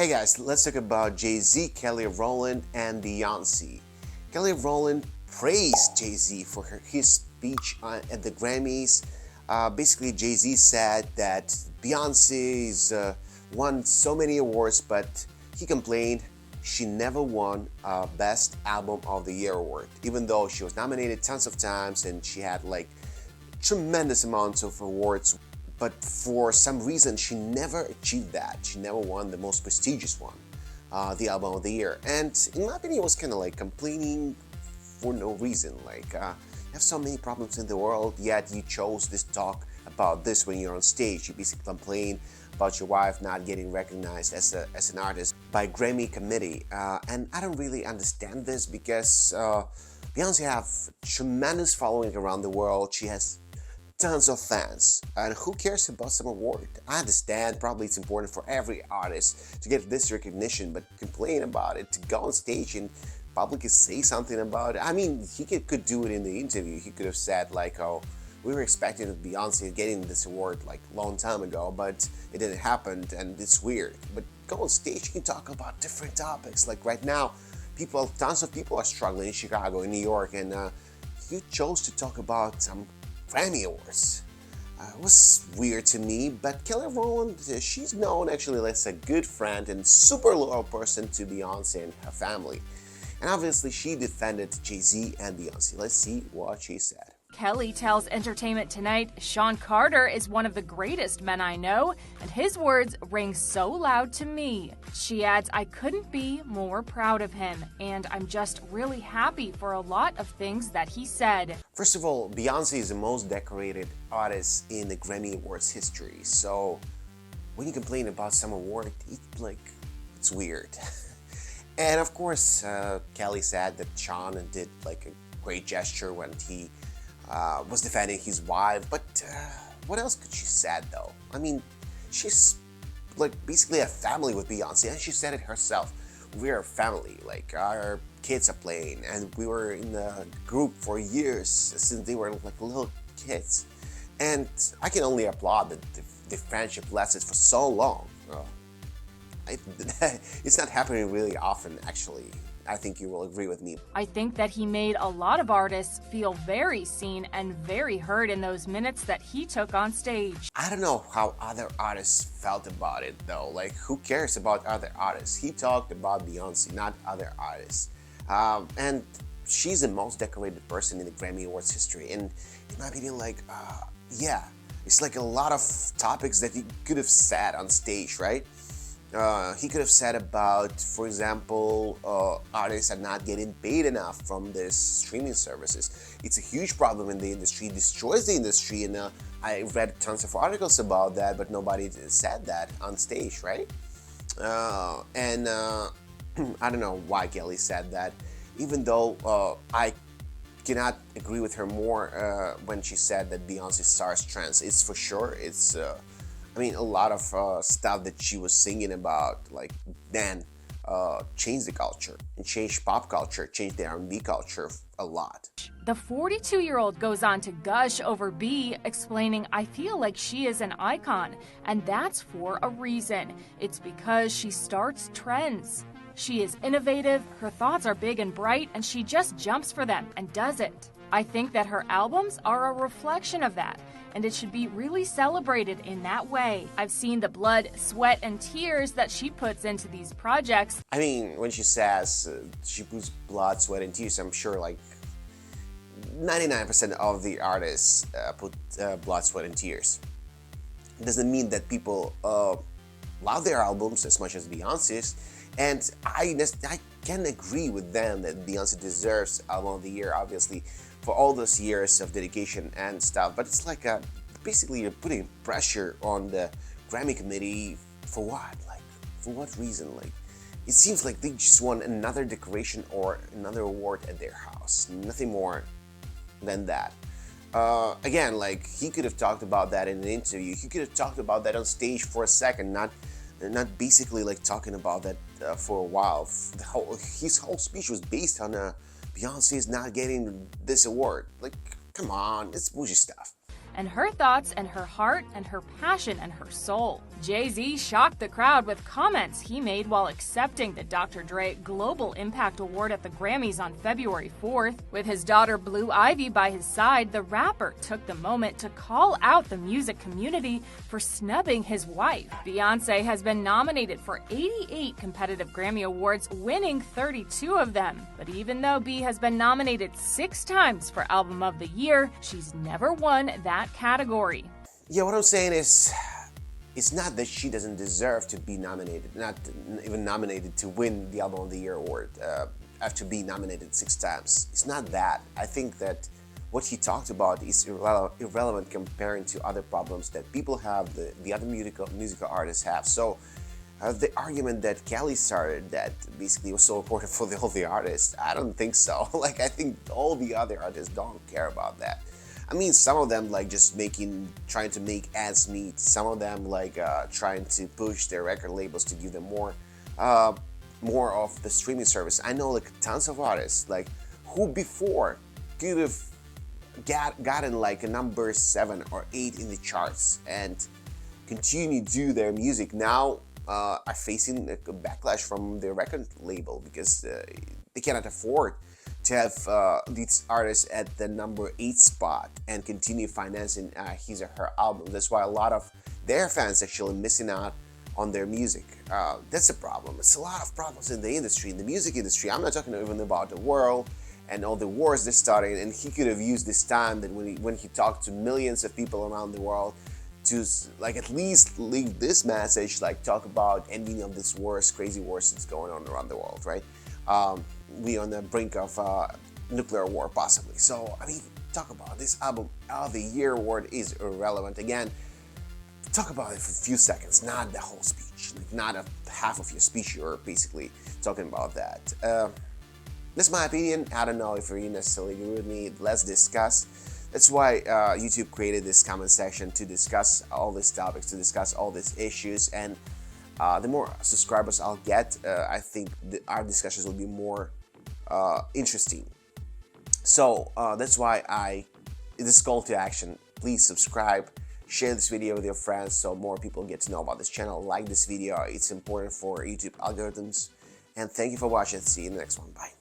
Hey guys, let's talk about Jay-Z, Kelly Rowland, and Beyonce. Kelly Rowland praised Jay-Z for his speech at the Grammys. Basically, Jay-Z said that Beyonce's won so many awards, but he complained she never won Best Album of the Year award, even though she was nominated tons of times and she had like tremendous amounts of awards. But for some reason, she never achieved that. She never won the most prestigious one, the Album of the Year. And in my opinion, it was kind of like complaining for no reason. Like, you have so many problems in the world, yet you chose this talk about this when you're on stage. You basically complain about your wife not getting recognized as an artist by Grammy committee. And I don't really understand this because Beyonce have tremendous following around the world. She has tons of fans, and who cares about some award? I understand probably it's important for every artist to get this recognition, but complain about it, to go on stage and publicly say something about it. I mean, he could do it in the interview. He could have said like, oh, we were expecting Beyonce getting this award like a long time ago, but it didn't happen and it's weird. But go on stage, you can talk about different topics. Like right now, tons of people are struggling in Chicago, in New York, and you chose to talk about some Grammy Awards. It was weird to me, but Kelly Rowland, she's known actually as a good friend and super loyal person to Beyonce and her family. And obviously she defended Jay-Z and Beyonce. Let's see what she said. Kelly tells Entertainment Tonight Sean Carter is one of the greatest men I know, and his words ring so loud to me. She adds, I couldn't be more proud of him, and I'm just really happy for a lot of things that he said. First of all, Beyonce is the most decorated artist in the Grammy Awards history, so when you complain about some award, it's weird. And of course, Kelly said that Sean did like a great gesture when he was defending his wife, but what else could she said though? I mean, she's like basically a family with Beyonce, and she said it herself. We're a family, like our kids are playing, and we were in the group for years since they were like little kids. And I can only applaud that the friendship lasted for so long. It's not happening really often, actually. I think you will agree with me. I think that he made a lot of artists feel very seen and very heard in those minutes that he took on stage. I don't know how other artists felt about it though. Like, who cares about other artists? He talked about Beyonce, not other artists. And she's the most decorated person in the Grammy Awards history. And in my opinion, yeah, it's like a lot of topics that he could have said on stage, right? He could have said about, for example, artists are not getting paid enough from these streaming services. It's a huge problem in the industry, destroys the industry, and I read tons of articles about that, but nobody said that on stage, right? I don't know why Kelly said that, even though I cannot agree with her more when she said that Beyonce stars trends. It's for sure, it's I mean, a lot of stuff that she was singing about, like, then changed the culture and changed pop culture, changed the R&B culture a lot. The 42-year-old goes on to gush over B, explaining, I feel like she is an icon, and that's for a reason. It's because she starts trends. She is innovative, her thoughts are big and bright, and she just jumps for them and does it. I think that her albums are a reflection of that, and it should be really celebrated in that way. I've seen the blood, sweat, and tears that she puts into these projects. I mean, when she says she puts blood, sweat, and tears, I'm sure like 99% of the artists put blood, sweat, and tears. It doesn't mean that people love their albums as much as Beyonce's, and I can agree with them that Beyonce deserves Album of the Year, obviously, for all those years of dedication and stuff, but it's like basically you're putting pressure on the Grammy committee for what? Like, for what reason? Like, it seems like they just want another decoration or another award at their house, nothing more than that. Again, like, he could have talked about that in an interview. He could have talked about that on stage for a second, not basically like talking about that for a while. His whole speech was based on Beyonce is not getting this award. Like, come on, it's bougie stuff. And her thoughts and her heart and her passion and her soul. Jay-Z shocked the crowd with comments he made while accepting the Dr. Dre Global Impact Award at the Grammys on February 4th. With his daughter Blue Ivy by his side, the rapper took the moment to call out the music community for snubbing his wife. Beyonce has been nominated for 88 competitive Grammy Awards, winning 32 of them. But even though B has been nominated 6 times for Album of the Year, she's never won that category. Yeah, what I'm saying is, it's not that she doesn't deserve to be nominated, not even nominated to win the Album of the Year award after being nominated 6 times. It's not that. I think that what he talked about is irrelevant comparing to other problems that people have, the other musical artists have. So the argument that Kelly started that basically was so important for all the artists, I don't think so. Like, I think all the other artists don't care about that. I mean, some of them like just trying to make ends meet. Some of them like trying to push their record labels to give them more of the streaming service. I know like tons of artists like who before could have gotten like a number 7 or 8 in the charts and continue to do their music. Now are facing a backlash from their record label because they cannot afford to have these artists at the number 8 spot and continue financing his or her album. That's why a lot of their fans actually missing out on their music. That's a problem. It's a lot of problems in the industry, in the music industry. I'm not talking even about the world and all the wars they're starting. And he could have used this time that when he talked to millions of people around the world to like at least leave this message, like talk about ending of this wars, crazy wars that's going on around the world, right? We on the brink of nuclear war possibly. So I mean, talk about this Album of the Year award is irrelevant. Again, talk about it for a few seconds, not the whole speech, like not a half of your speech. You're basically talking about that. That's my opinion. I don't know if you necessarily agree with me. Let's discuss. That's why YouTube created this comment section to discuss all these topics, to discuss all these issues, and the more subscribers I'll get, I think our discussions will be more interesting. So that's why this call to action. Please subscribe, share this video with your friends so more people get to know about this channel. Like this video, it's important for YouTube algorithms. And thank you for watching. See you in the next one. Bye.